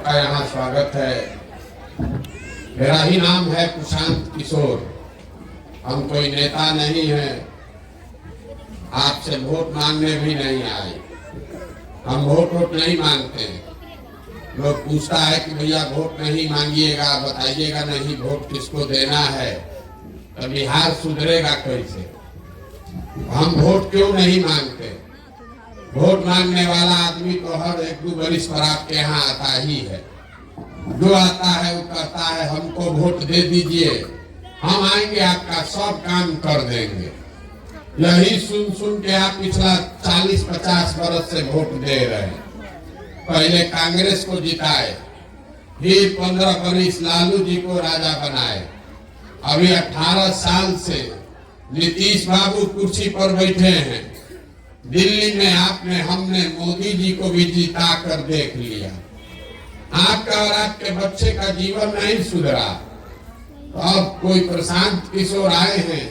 सबका यहाँ स्वागत है। मेरा ही नाम है प्रशांत किशोर। हम कोई नेता नहीं है, आपसे वोट मांगने भी नहीं आए। हम वोट नहीं मांगते। लोग पूछता है कि भैया वोट नहीं मांगिएगा, बताइएगा नहीं वोट किसको देना है, तो बिहार सुधरेगा कैसे। हम वोट क्यों नहीं मांगते? वोट मांगने वाला आदमी तो हर 1-2 वर्ष पर आपके यहाँ आता ही है। जो आता है वो कहता है हमको वोट दे दीजिए, हम आएंगे आपका सब काम कर देंगे। यही सुन सुन के आप पिछला 40-50 वर्ष से वोट दे रहे हैं। पहले कांग्रेस को जिताए, फिर 15 वर्ष लालू जी को राजा बनाए। अभी 18 साल से नीतीश बाबू कुर्सी पर बैठे हैं। दिल्ली में हमने मोदी जी को भी जिता कर देख लिया। आपका और आपके बच्चे का जीवन नहीं सुधरा। तो अब कोई प्रशांत किशोर आए हैं,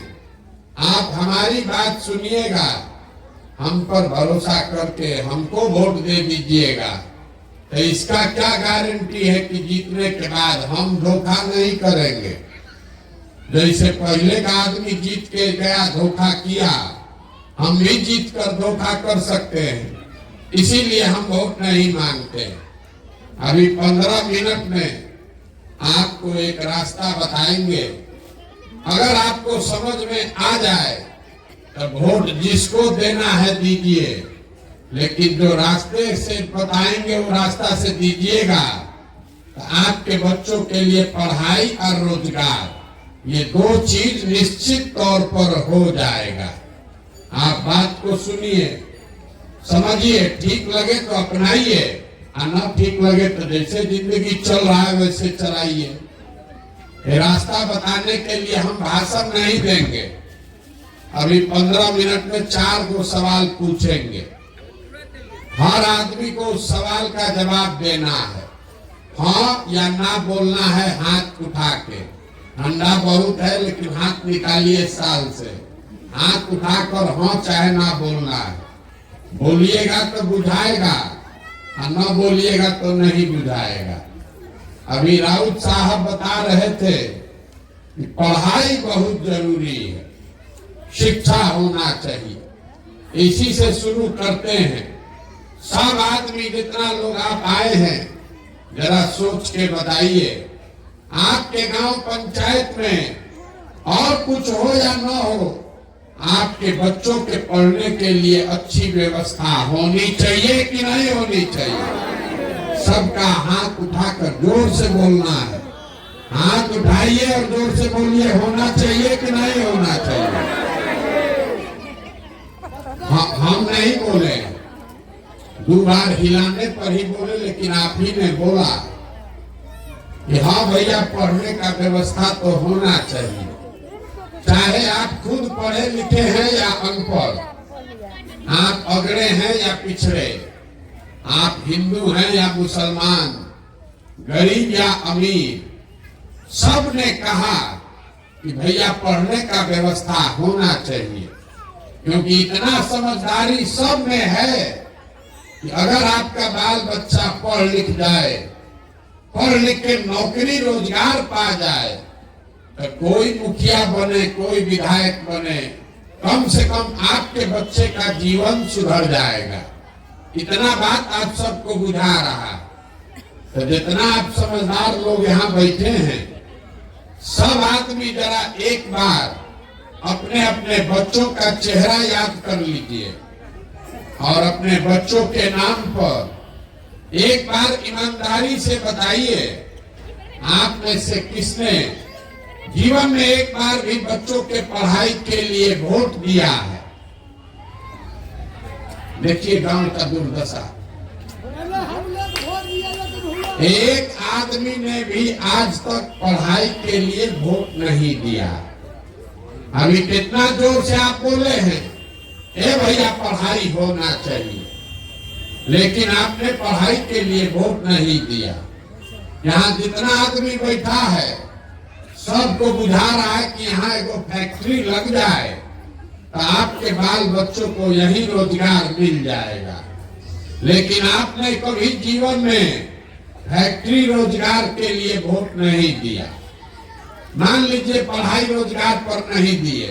आप हमारी बात सुनिएगा, हम पर भरोसा करके हमको वोट दे दीजिएगा। तो इसका क्या गारंटी है कि जीतने के बाद हम धोखा नहीं करेंगे। जैसे पहले का आदमी जीत के गया, धोखा किया, हम भी जीत कर धोखा कर सकते हैं। इसीलिए हम वोट नहीं मांगते। अभी 15 मिनट में आपको एक रास्ता बताएंगे। अगर आपको समझ में आ जाए तो वोट जिसको देना है दीजिए, लेकिन जो रास्ते से बताएंगे वो रास्ता से दीजिएगा। तो आपके बच्चों के लिए पढ़ाई और रोजगार, ये 2 चीज निश्चित तौर पर हो जाएगा। आप बात को सुनिए, समझिए, ठीक लगे तो अपनाइए, और न ठीक लगे तो जैसे जिंदगी चल रहा है वैसे चलाइए। रास्ता बताने के लिए हम भाषण नहीं देंगे। अभी 15 मिनट में 4 सवाल पूछेंगे। हर आदमी को उस सवाल का जवाब देना है। हाँ या ना बोलना है हाथ उठा के। ठंडा बहुत है लेकिन हाथ निकालिए साल से। हाथ उठाकर हाँ चाहे ना बोलना है। बोलिएगा तो बुझाएगा, और न बोलिएगा तो नहीं बुझाएगा। अभी राउत साहब बता रहे थे कि पढ़ाई बहुत जरूरी है, शिक्षा होना चाहिए। इसी से शुरू करते हैं। सब आदमी, जितना लोग आप आए हैं, जरा सोच के बताइए, आपके गांव पंचायत में और कुछ हो या न हो, आपके बच्चों के पढ़ने के लिए अच्छी व्यवस्था होनी चाहिए कि नहीं होनी चाहिए? सबका हाथ उठाकर जोर से बोलना है। हाथ उठाइए और जोर से बोलिए, होना चाहिए कि नहीं होना चाहिए? हम नहीं बोले, 2 बार हिलाने पर ही बोले, लेकिन आप ही ने बोला कि हाँ भैया पढ़ने का व्यवस्था तो होना चाहिए। चाहे आप खुद पढ़े लिखे हैं या अनपढ़, आप अगड़े हैं या पिछड़े, आप हिंदू हैं या मुसलमान, गरीब या अमीर, सब ने कहा कि भैया पढ़ने का व्यवस्था होना चाहिए। क्योंकि इतना समझदारी सब में है कि अगर आपका बाल बच्चा पढ़ लिख जाए, पढ़ लिख के नौकरी रोजगार पा जाए, तो कोई मुखिया बने, कोई विधायक बने, कम से कम आपके बच्चे का जीवन सुधर जाएगा। इतना बात आप सबको बुझा रहा। तो जितना आप समझदार लोग यहाँ बैठे हैं, सब आदमी जरा एक बार अपने अपने बच्चों का चेहरा याद कर लीजिए और अपने बच्चों के नाम पर एक बार ईमानदारी से बताइए, आप में से किसने जीवन में एक बार भी बच्चों के पढ़ाई के लिए वोट दिया है? देखिए गांव का दुर्दशा। एक आदमी ने भी आज तक पढ़ाई के लिए वोट नहीं दिया। अभी कितना जोर से आप बोले हैं, ए भैया पढ़ाई होना चाहिए, लेकिन आपने पढ़ाई के लिए वोट नहीं दिया। यहाँ जितना आदमी बैठा है, सबको बुझा रहा है कि यहाँ एगो फैक्ट्री लग जाए तो आपके बाल बच्चों को यही रोजगार मिल जाएगा। लेकिन आपने कभी जीवन में फैक्ट्री रोजगार के लिए वोट नहीं दिया, मान लीजिए पढ़ाई रोजगार पर नहीं दिए,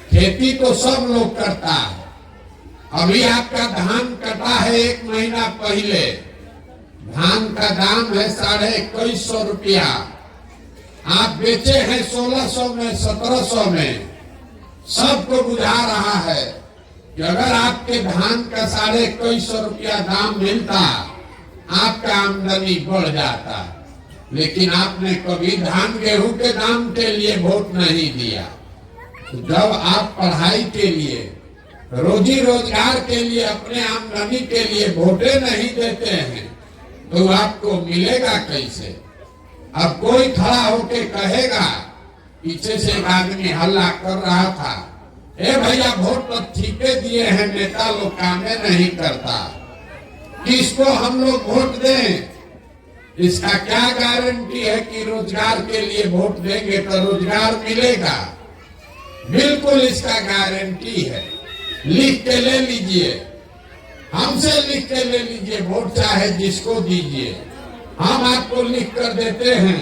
खेती तो सब लोग करता है। अभी आपका धान कटा है 1 महीना पहले, धान का दाम है 2150 रुपया, आप बेचे हैं 1600 में 1700 में। सबको बुझा रहा है कि अगर आपके धान का 2150 रुपया दाम मिलता, आपका आमदनी बढ़ जाता, लेकिन आपने कभी धान गेहूं के दाम के लिए वोट नहीं दिया। जब आप पढ़ाई के लिए, रोजी रोजगार के लिए, अपने आमदनी के लिए वोटे नहीं देते हैं तो आपको मिलेगा कैसे? अब कोई खड़ा होके कहेगा, पीछे से एक आदमी हल्ला कर रहा था, ए भैया वोट तो ठीके दिए हैं, नेता लोग कामे नहीं करता, किसको हम लोग वोट दें? इसका क्या गारंटी है कि रोजगार के लिए वोट देंगे तो रोजगार मिलेगा? बिल्कुल इसका गारंटी है। लिख के ले लीजिए, हमसे लिख के ले लीजिए, वोट चाहे जिसको दीजिए, हम आपको लिख कर देते हैं,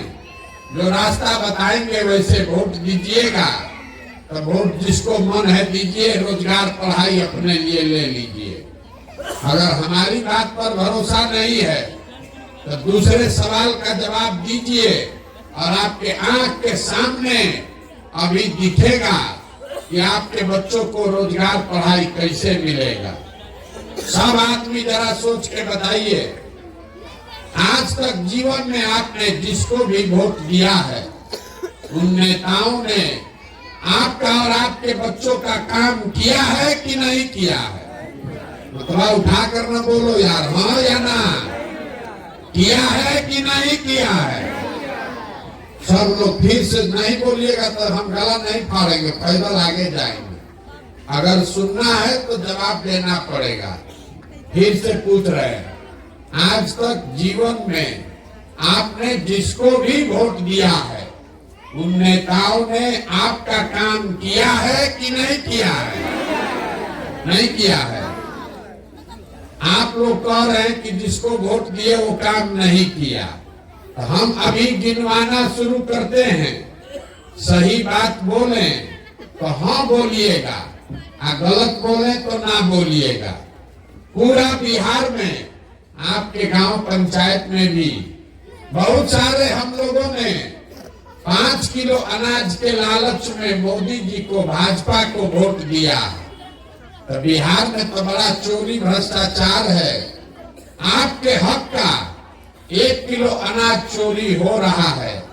जो रास्ता बताएंगे वैसे वोट दीजिएगा। तो वोट जिसको मन है दीजिए, रोजगार पढ़ाई अपने लिए ले लीजिए। अगर हमारी बात पर भरोसा नहीं है तो दूसरे सवाल का जवाब दीजिए, और आपके आंख के सामने अभी दिखेगा कि आपके बच्चों को रोजगार पढ़ाई कैसे मिलेगा। सब आदमी जरा सोच के बताइए, आज तक जीवन में आपने जिसको भी वोट दिया है, उन नेताओं ने आपका और आपके बच्चों का काम किया है कि नहीं किया है? मतलब उठा कर न बोलो यार, हाँ या ना, किया है कि नहीं किया है? सब लोग फिर से नहीं बोलिएगा तो हम गला नहीं फाड़ेंगे, पैदल आगे जाएंगे। अगर सुनना है तो जवाब देना पड़ेगा। फिर से पूछ रहे हैं, आज तक जीवन में आपने जिसको भी वोट दिया है, उन नेताओं ने आपका काम किया है कि नहीं किया है? नहीं किया है। आप लोग कह रहे हैं कि जिसको वोट दिए वो काम नहीं किया। तो हम अभी गिनवाना शुरू करते हैं। सही बात बोले तो हाँ बोलिएगा, गलत बोले तो ना बोलिएगा। पूरा बिहार में, आपके गांव पंचायत में भी बहुत सारे हम लोगों ने 5 किलो अनाज के लालच में मोदी जी को, भाजपा को वोट दिया। तो बिहार में तो बड़ा चोरी भ्रष्टाचार है। आपके हक का 1 किलो अनाज चोरी हो रहा है,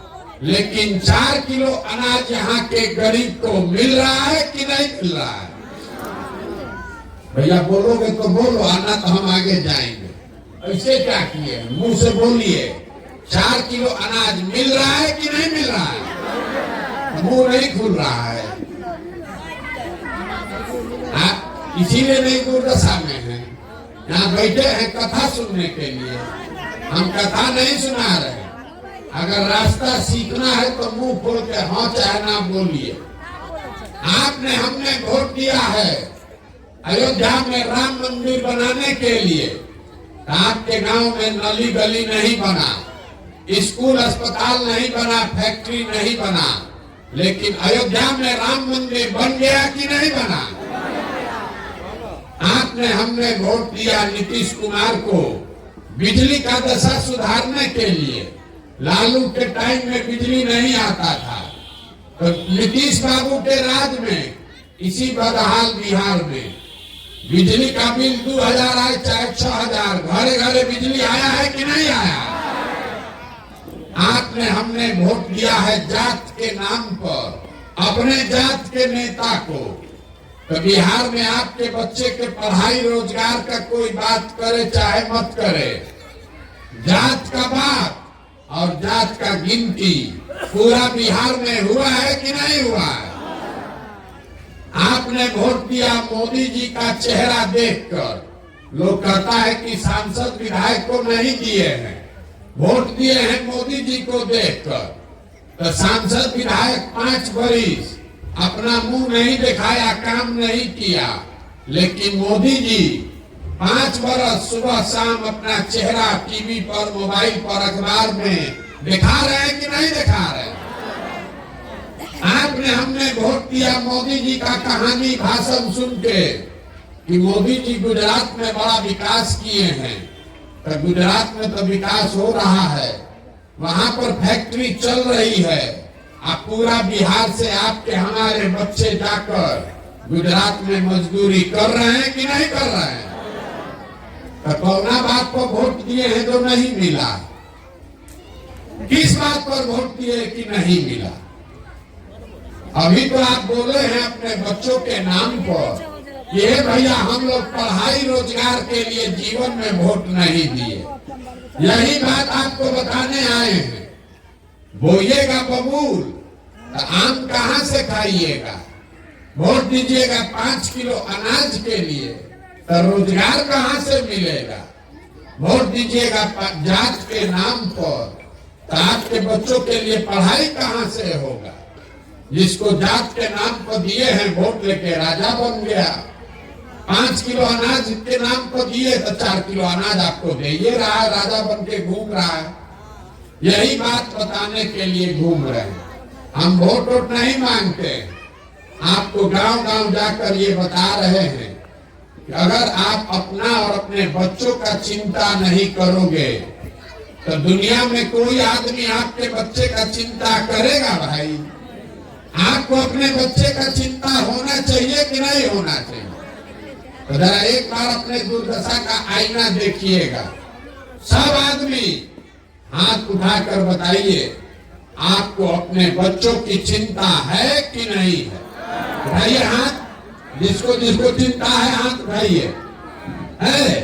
लेकिन 4 किलो अनाज यहाँ के गरीब को मिल रहा है कि नहीं मिल रहा है? भैया बोलोगे तो बोलो, आना तो हम आगे जाएंगे। ऐसे क्या किए? मुंह से बोलिए, 4 किलो अनाज मिल रहा है कि नहीं मिल रहा है? मुंह नहीं खुल रहा है। इसीलिए नहीं दुर्दशा में है। यहाँ बैठे हैं कथा सुनने के लिए, हम कथा नहीं सुना रहे। अगर रास्ता सीखना है तो मुंह खोल के हाँ चाहे ना बोलिए। आपने, हमने वोट दिया है अयोध्या में राम मंदिर बनाने के लिए। आपके गांव में नली गली नहीं बना, स्कूल अस्पताल नहीं बना, फैक्ट्री नहीं बना, लेकिन अयोध्या में राम मंदिर बन गया कि नहीं बना? आपने, हमने वोट दिया नीतीश कुमार को बिजली का दशा सुधारने के लिए। लालू के टाइम में बिजली नहीं आता था, तो नीतीश बाबू के राज में इसी बदहाल बिहार में बिजली का बिल 2000 आए चाहे 6000, घरे घरे बिजली आया है कि नहीं आया? आपने, हमने वोट दिया है जात के नाम पर, अपने जात के नेता को। तो बिहार में आपके बच्चे के पढ़ाई रोजगार का कोई बात करे चाहे मत करे, जात का बात और जात का गिनती पूरा बिहार में हुआ है कि नहीं हुआ है? आपने वोट दिया मोदी जी का चेहरा देखकर। लोग कहता है कि सांसद विधायक को नहीं दिए हैं, वोट दिए हैं मोदी जी को देखकर। तो सांसद विधायक 5 बरिस अपना मुंह नहीं दिखाया, काम नहीं किया, लेकिन मोदी जी 5 बरस सुबह शाम अपना चेहरा टीवी पर, मोबाइल पर, अखबार में दिखा रहे हैं कि नहीं दिखा रहे? आपने हमने वोट दिया मोदी जी का कहानी भाषण सुन के कि मोदी जी गुजरात में बड़ा विकास किए हैं। तो गुजरात में तो विकास हो रहा है, वहां पर फैक्ट्री चल रही है। अब पूरा बिहार से आपके हमारे बच्चे जाकर गुजरात में मजदूरी कर रहे हैं कि नहीं कर रहे हैं? तो कौना बात पर वोट दिए हैं जो नहीं मिला? किस बात पर वोट दिए कि नहीं मिला? अभी तो आप बोले हैं अपने बच्चों के नाम पर, ये भैया हम लोग पढ़ाई रोजगार के लिए जीवन में वोट नहीं दिए। यही बात आपको बताने आए हैं। बोइएगा बबूल तो आम कहां से खाइएगा? वोट दीजिएगा 5 किलो अनाज के लिए तो रोजगार कहां से मिलेगा? वोट दीजिएगा जात के नाम पर तो आपके बच्चों के लिए पढ़ाई कहां से होगा? जिसको जात के नाम पर दिए हैं वोट लेके राजा बन गया। 5 किलो अनाज के नाम पर दिए तो 4 किलो अनाज आपको दे ये रहा है, राजा बन के घूम रहा है। यही बात बताने के लिए घूम रहे हैं। हम वोट नहीं मांगते, आपको गांव गांव जाकर ये बता रहे हैं कि अगर आप अपना और अपने बच्चों का चिंता नहीं करोगे तो दुनिया में कोई आदमी आपके बच्चे का चिंता करेगा? भाई आपको अपने बच्चे का चिंता होना चाहिए कि नहीं होना चाहिए? तो जरा एक बार अपने दुर्दशा का आईना देखिएगा। सब आदमी हाथ उठाकर बताइए, आपको अपने बच्चों की चिंता है कि नहीं है? उठाइए हाथ, जिसको जिसको चिंता है हाथ उठाइए। है?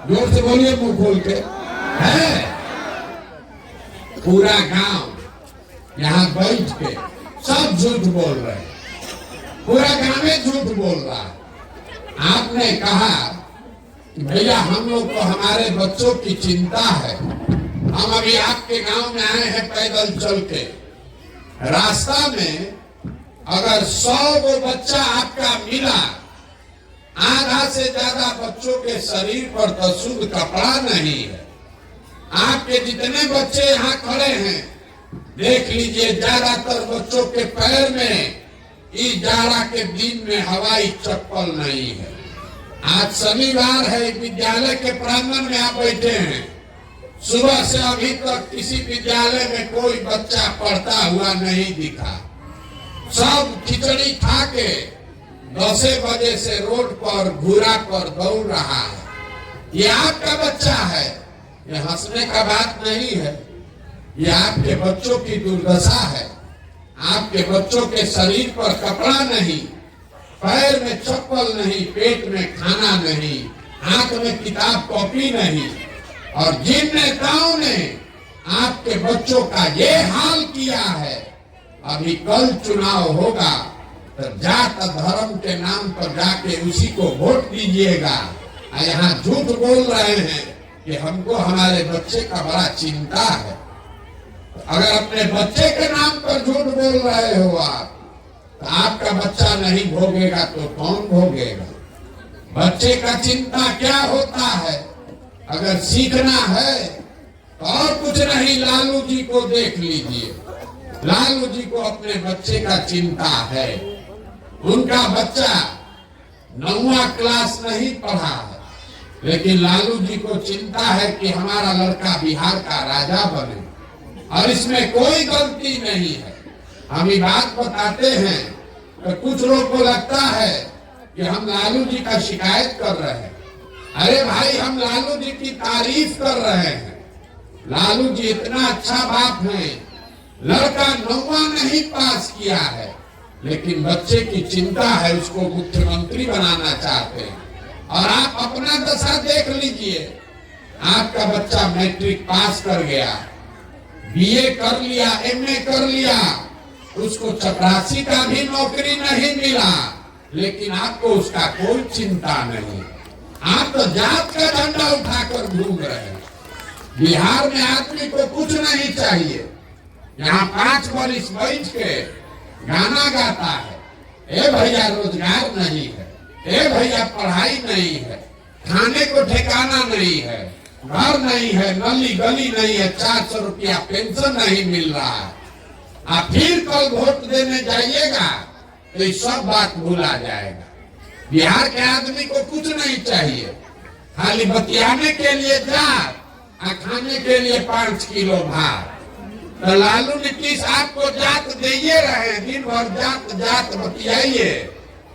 जोर से बोलिए, मुंह खोल के। है? पूरा गांव यहाँ बैठ के सब झूठ बोल रहे हैं, पूरा गांव में झूठ बोल रहा है। आपने कहा कि भैया हम लोग को हमारे बच्चों की चिंता है, हम अभी आपके गांव में आए हैं पैदल चल के। रास्ता में अगर 100 वो बच्चा आपका मिला, आधा से ज्यादा बच्चों के शरीर पर तो शुद्ध कपड़ा नहीं है। आपके जितने बच्चे यहाँ खड़े हैं देख लीजिए, ज्यादातर बच्चों के पैर में इस जाड़ा के दिन में हवाई चप्पल नहीं है। आज शनिवार है, विद्यालय के प्रांगण में आप बैठे हैं। सुबह से अभी तक किसी विद्यालय में कोई बच्चा पढ़ता हुआ नहीं दिखा। सब खिचड़ी खा के 10 बजे से रोड पर घूरा पर दौड़ रहा है। ये आपका बच्चा है, ये हंसने का बात नहीं है। ये आपके बच्चों की दुर्दशा है। आपके बच्चों के शरीर पर कपड़ा नहीं, पैर में चप्पल नहीं, पेट में खाना नहीं, हाथ में किताब कॉपी नहीं। और जिन नेताओं ने आपके बच्चों का ये हाल किया है, अभी कल चुनाव होगा तो जात धर्म के नाम पर जाके उसी को वोट दीजिएगा। यहाँ झूठ बोल रहे हैं कि हमको हमारे बच्चे का बड़ा चिंता है। अगर अपने बच्चे के नाम पर झूठ बोल रहे हो आप, तो आपका बच्चा नहीं भोगेगा तो कौन भोगेगा? बच्चे का चिंता क्या होता है? अगर सीखना है तो और कुछ नहीं, लालू जी को देख लीजिए। लालू जी को अपने बच्चे का चिंता है। उनका बच्चा 9वां क्लास नहीं पढ़ा है, लेकिन लालू जी को चिंता है कि हमारा लड़का बिहार का राजा बने, और इसमें कोई गलती नहीं है। हम ये बात बताते हैं तो कुछ लोग को लगता है कि हम लालू जी का शिकायत कर रहे हैं। अरे भाई, हम लालू जी की तारीफ कर रहे हैं। लालू जी इतना अच्छा बाप है, लड़का 9वां नहीं पास किया है, लेकिन बच्चे की चिंता है, उसको मुख्यमंत्री बनाना चाहते हैं। और आप अपना दशा देख लीजिए। आपका बच्चा मैट्रिक पास कर गया, बीए कर लिया, एमए कर लिया, उसको चपरासी का भी नौकरी नहीं मिला, लेकिन आपको उसका कोई चिंता नहीं। आप तो जात का झंडा उठाकर घूम रहे हैं। बिहार में आदमी को कुछ नहीं चाहिए। यहाँ 5 बरिस बैठ के गाना गाता है, ए भैया रोजगार नहीं है, ए भैया पढ़ाई नहीं है, खाने को ठिकाना नहीं है, घर नहीं है, नली गली नहीं है, 400 रुपया पेंशन नहीं मिल रहा है। आप फिर कल वोट देने जाइएगा तो ये सब बात भूला जाएगा। बिहार के आदमी को कुछ नहीं चाहिए, खाली बतियाने के लिए जात और खाने के लिए 5 किलो भात। तो लालू नीतीश आपको जात दे रहे, दिन भर जात जात बतियाइए,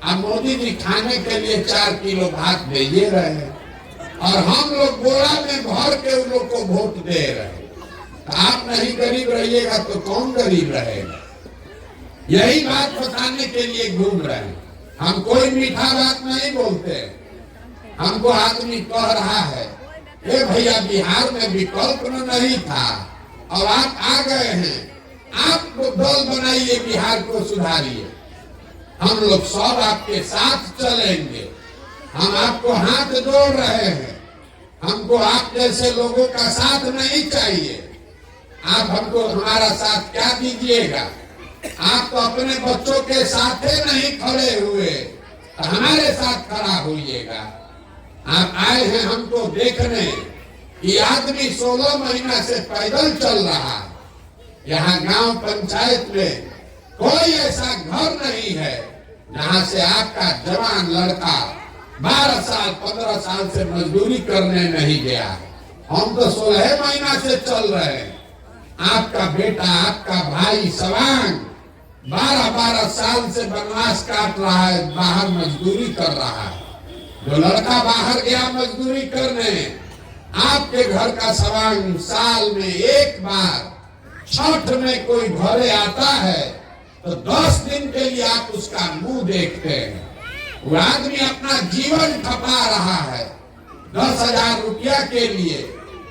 और मोदी जी खाने के लिए 4 किलो भात दे रहे हैं, और हम लोग बोरा में भर के उन लोग को वोट दे रहे हैं। तो आप नहीं गरीब रहिएगा तो कौन गरीब रहेगा? यही बात बताने के लिए घूम रहे हैं। हम कोई मीठा बात नहीं बोलते। हमको आदमी कह रहा है ए भैया बिहार में विकल्प नहीं था और आप आ गए हैं, आप दल बनाइए, बिहार को सुधारिए, हम लोग सब आपके साथ चलेंगे। हम आपको हाथ जोड़ रहे हैं, हमको आप जैसे लोगों का साथ नहीं चाहिए। आप हमको हमारा साथ क्या दीजिएगा? आप तो अपने बच्चों के साथ नहीं खड़े हुए, तो हमारे साथ खड़ा होइएगा। आप आए हैं हमको देखने कि आदमी 16 महीना से पैदल चल रहा है। यहाँ गांव पंचायत में कोई ऐसा घर नहीं है जहाँ से आपका जवान लड़का 12 साल 15 साल से मजदूरी करने नहीं गया। हम तो 16 महीना से चल रहे हैं। आपका बेटा, आपका भाई सवांग 12-12 साल से वनवास काट रहा है, बाहर मजदूरी कर रहा है। जो लड़का बाहर गया मजदूरी करने, आपके घर का सवांग साल में एक बार छठ में कोई घरे आता है तो 10 दिन के लिए आप उसका मुंह देखते हैं। वो आदमी अपना जीवन खपा रहा है, 10,000 रुपया के लिए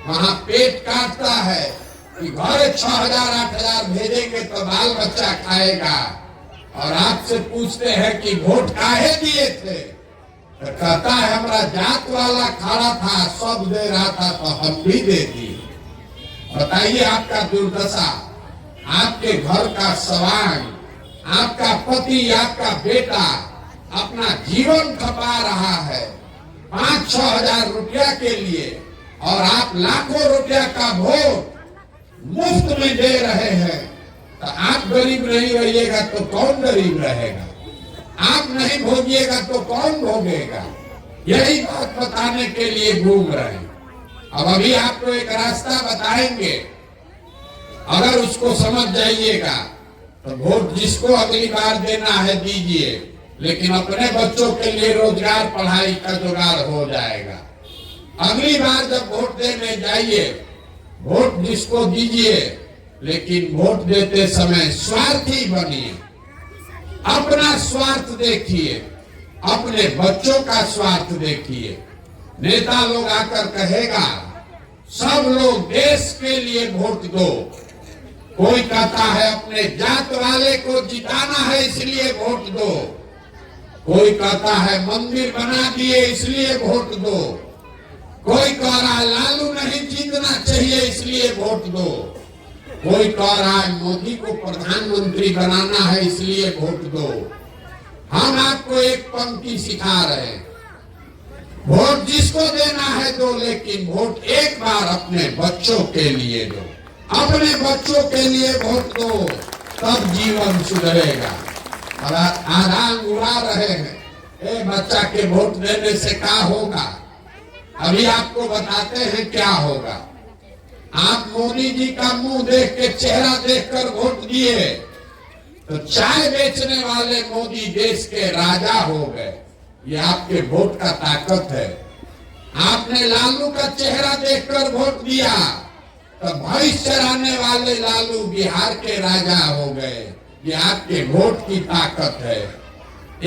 वहां पेट काटता है कि घरे 6,000-8,000 भेजेंगे तो बाल बच्चा खाएगा। और आपसे पूछते हैं कि वोट काहे दिए थे, तो कहता है हमारा जात वाला खड़ा था, सब दे रहा था तो हम भी दे दिए। बताइए आपका दुर्दशा, आपके घर का सवांग, आपका पति, आपका बेटा अपना जीवन खपा रहा है 5-6 हजार रुपया के लिए, और आप लाखों रुपया का वोट मुफ्त में दे रहे हैं। तो आप गरीब नहीं रहिएगा तो कौन गरीब रहेगा? आप नहीं भोगिएगा तो कौन भोगेगा? यही बात बताने के लिए घूम रहे हैं। अब अभी आपको एक रास्ता बताएंगे, अगर उसको समझ जाइएगा तो वोट जिसको अगली बार देना है दीजिए, लेकिन अपने बच्चों के लिए रोजगार पढ़ाई का जुगाड़ हो जाएगा। अगली बार जब वोट देने जाइए, वोट जिसको दीजिए, लेकिन वोट देते समय स्वार्थी बनिए। अपना स्वार्थ देखिए, अपने बच्चों का स्वार्थ देखिए। नेता लोग आकर कहेगा सब लोग देश के लिए वोट दो, कोई कहता है अपने जात वाले को जिताना है इसलिए वोट दो, कोई कहता है मंदिर बना दिए इसलिए वोट दो, कोई कह रहा है लालू नहीं जीतना चाहिए इसलिए वोट दो, कोई कह रहा है मोदी को प्रधानमंत्री बनाना है इसलिए वोट दो। हम आपको एक पंक्ति सिखा रहे हैं, वोट जिसको देना है दो, लेकिन वोट एक बार अपने बच्चों के लिए दो। अपने बच्चों के लिए वोट दो, तब जीवन सुधरेगा। और आराम उड़ा रहे हैं, ए बच्चा के वोट देने से क्या होगा? अभी आपको बताते हैं क्या होगा। आप मोदी जी का मुंह देख के, चेहरा देखकर वोट दिए तो चाय बेचने वाले मोदी देश के राजा हो गए। ये आपके वोट का ताकत है। आपने लालू का चेहरा देखकर वोट दिया तो भैंस चराने वाले लालू बिहार के राजा हो गए। ये आपके वोट की ताकत है।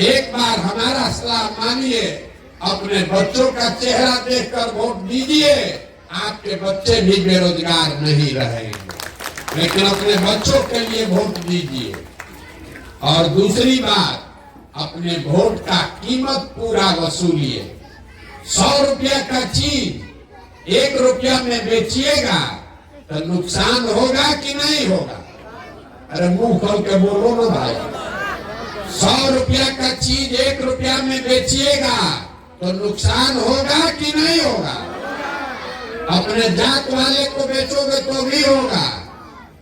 एक बार हमारा सलाह मानिए, अपने बच्चों का चेहरा देखकर वोट दीजिए। आपके बच्चे भी बेरोजगार नहीं रहेंगे, लेकिन अपने बच्चों के लिए वोट दीजिए। और दूसरी बात, अपने वोट का कीमत पूरा वसूलिए। 100 रुपया का चीज 1 रुपया में बेचिएगा तो नुकसान होगा कि नहीं होगा? अरे मुंह खोल के बोलो ना भाई। 100 रुपया का चीज 1 रुपया में बेचिएगा तो नुकसान होगा कि नहीं होगा? अपने जात वाले को बेचोगे तो भी होगा,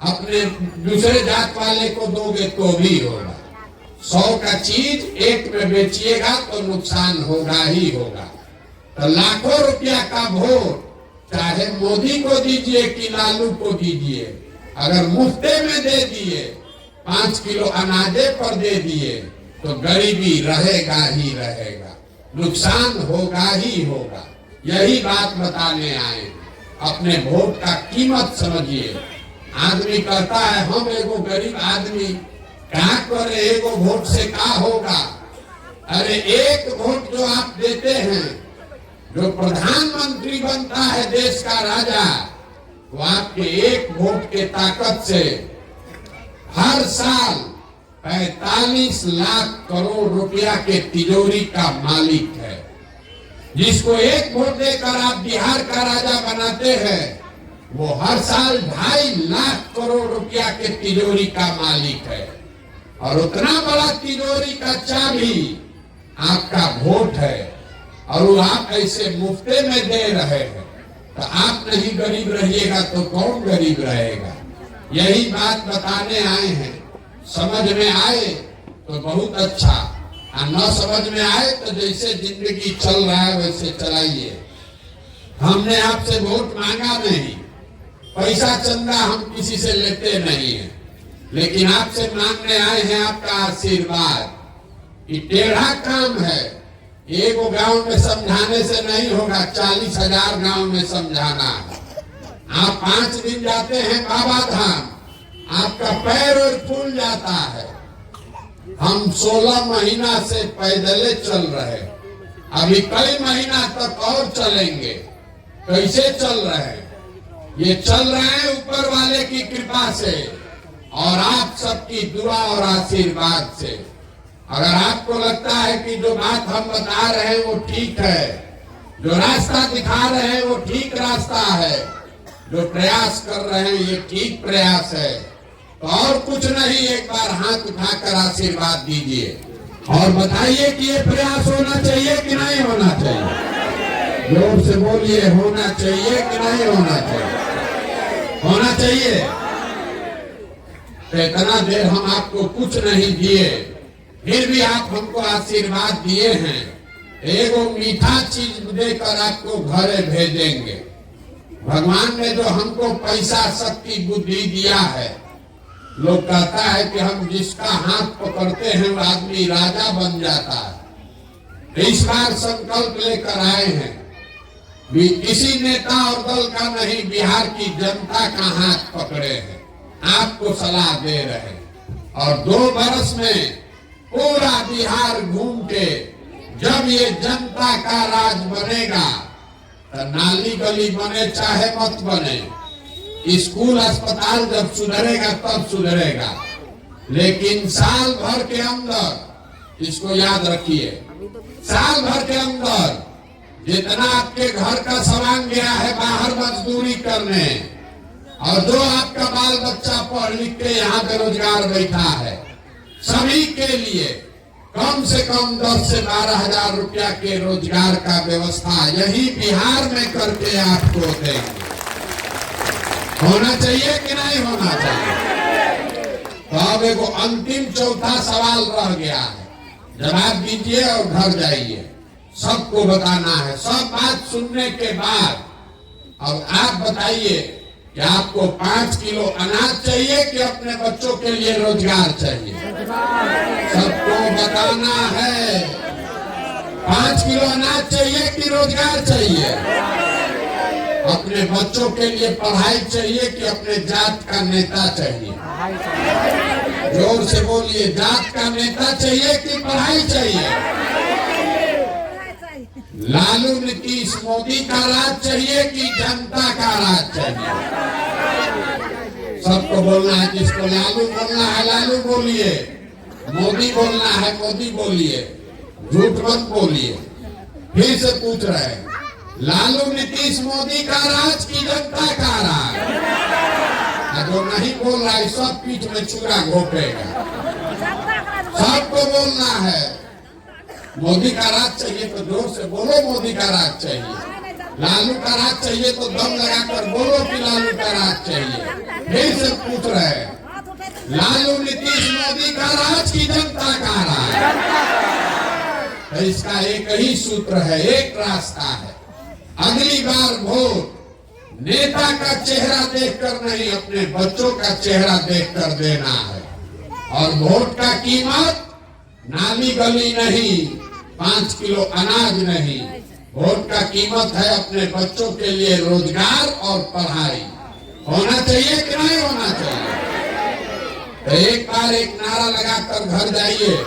अपने दूसरे जात वाले को दोगे तो भी होगा। 100 का चीज एक में बेचिएगा तो नुकसान होगा ही होगा। तो लाखों रुपया का वोट चाहे मोदी को दीजिए कि लालू को दीजिए, अगर मुफ्ते में दे दिए, 5 किलो अनाजे पर दे दिए, तो गरीबी रहेगा ही रहेगा, नुकसान होगा ही होगा। यही बात बताने आए। अपने वोट का कीमत समझिए। आदमी कहता है हम एगो गरीब आदमी क्या करे, एगो वोट से क्या होगा? अरे एक वोट जो आप देते हैं, जो प्रधानमंत्री बनता है देश का राजा, वो आपके एक वोट के ताकत से हर साल 45 लाख करोड़ रुपया के तिजोरी का मालिक है। जिसको एक वोट देकर आप बिहार का राजा बनाते हैं, वो हर साल 2.5 लाख करोड़ रुपया के तिजोरी का मालिक है। और उतना बड़ा तिजोरी का चाबी आपका वोट है, और वो आप ऐसे मुफ्ते में दे रहे हैं। तो आप नहीं गरीब रहिएगा तो कौन गरीब रहेगा? यही बात बताने आए हैं। समझ में आए तो बहुत अच्छा, और न समझ में आए तो जैसे जिंदगी चल रहा है वैसे चलाइए। हमने आपसे वोट मांगा नहीं, पैसा चंदा हम किसी से लेते नहीं है, लेकिन आपसे मांगने आए हैं आपका आशीर्वाद। कि टेढ़ा काम है, एक गांव में समझाने से नहीं होगा, 40,000 गांव में समझाना है। आप 5 दिन जाते हैं बाबा धाम, आपका पैर और फूल जाता है। हम 16 महीना से पैदल चल रहे, अभी कई महीना तक और चलेंगे। कैसे चल रहे हैं? ये चल रहे हैं ऊपर वाले की कृपा से और आप सबकी दुआ और आशीर्वाद से। अगर आपको लगता है कि जो बात हम बता रहे हैं वो ठीक है, जो रास्ता दिखा रहे हैं वो ठीक रास्ता है, जो प्रयास कर रहे हैं ये ठीक प्रयास है, तो और कुछ नहीं, एक बार हाथ उठाकर आशीर्वाद दीजिए और बताइए कि ये प्रयास होना चाहिए कि नहीं होना चाहिए। जोर से बोलिए, होना चाहिए कि नहीं होना चाहिए? होना चाहिए। तो इतना देर हम आपको कुछ नहीं दिए, फिर भी आप हमको आशीर्वाद दिए हैं। एगो मीठा चीज देकर आपको घरे भेजेंगे। भगवान ने जो हमको पैसा, शक्ति, बुद्धि दिया है, लोग कहता है कि हम जिसका हाथ पकड़ते हैं वो आदमी राजा बन जाता है। इस बार संकल्प लेकर आए हैं, किसी नेता और दल का नहीं, बिहार की जनता का हाथ पकड़े हैं, आपको सलाह दे रहे हैं। और 2 बरस में पूरा बिहार घूम के जब ये जनता का राज बनेगा, तो नाली गली बने चाहे मत बने, स्कूल अस्पताल जब सुधरेगा तब सुधरेगा, लेकिन साल भर के अंदर, इसको याद रखिए, साल भर के अंदर जितना आपके घर का सामान गया है बाहर मजदूरी करने, और जो आपका बाल बच्चा पढ़ लिख के यहाँ बेरोजगार बैठा है, सभी के लिए कम से कम 10 से 12,000 रुपया के रोजगार का व्यवस्था यही बिहार में करके आपको देंगे। होना चाहिए कि नहीं होना चाहिए? तो अब एगो अंतिम चौथा सवाल रह गया है, जवाब दीजिए और घर जाइए। सबको बताना है। सब बात सुनने के बाद अब आप बताइए कि आपको 5 किलो अनाज चाहिए कि अपने बच्चों के लिए रोजगार चाहिए? सबको बताना है। 5 किलो अनाज चाहिए कि रोजगार चाहिए? अपने बच्चों के लिए पढ़ाई चाहिए कि अपने जात का नेता चाहिए? जोर से बोलिए, जात का नेता चाहिए कि पढ़ाई चाहिए? लालू नीतीश मोदी का राज चाहिए कि जनता का राज चाहिए? सबको बोलना है। जिसको लालू बोलना है लालू बोलिए, मोदी बोलना है मोदी बोलिए, झूठ मत बोलिए। फिर से पूछ रहे हैं, लालू नीतीश मोदी का राज की जनता का राज? जो नहीं बोल रहा है सब पीठ में छुरा घोपेगा। सबको बोलना है, मोदी का राज चाहिए तो जोर से बोलो मोदी का राज चाहिए। लालू का राज चाहिए तो दम लगाकर बोलो कि लालू का राज चाहिए। फिर से पूछ रहे हैं, लालू नीतीश मोदी का राज की जनता का राज? तो इसका एक ही सूत्र है, एक रास्ता है। अगली बार वोट नेता का चेहरा देखकर नहीं, अपने बच्चों का चेहरा देखकर देना है। और वोट का कीमत नाली गली नहीं, 5 किलो अनाज नहीं। वोट का कीमत है अपने बच्चों के लिए रोजगार और पढ़ाई। होना चाहिए कि नहीं होना चाहिए? तो एक बार एक नारा लगाकर घर जाइए।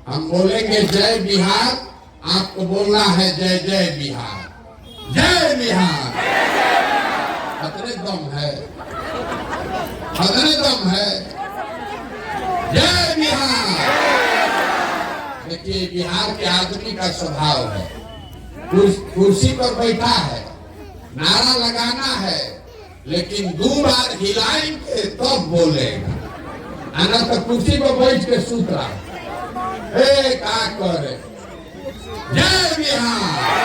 हम बोलेंगे जय बिहार, आपको बोलना है जय जय बिहार, जय बिहार। खतरे दम है, खतरे दम है, जय बिहार। देखिए बिहार के आदमी का स्वभाव है, कुर्सी पर बैठा है, नारा लगाना है, लेकिन 2 बार हिलाएंगे तब बोलेगा। आना तो कुर्सी पर बैठ के सूत रहा है, का करे। जय बिहार।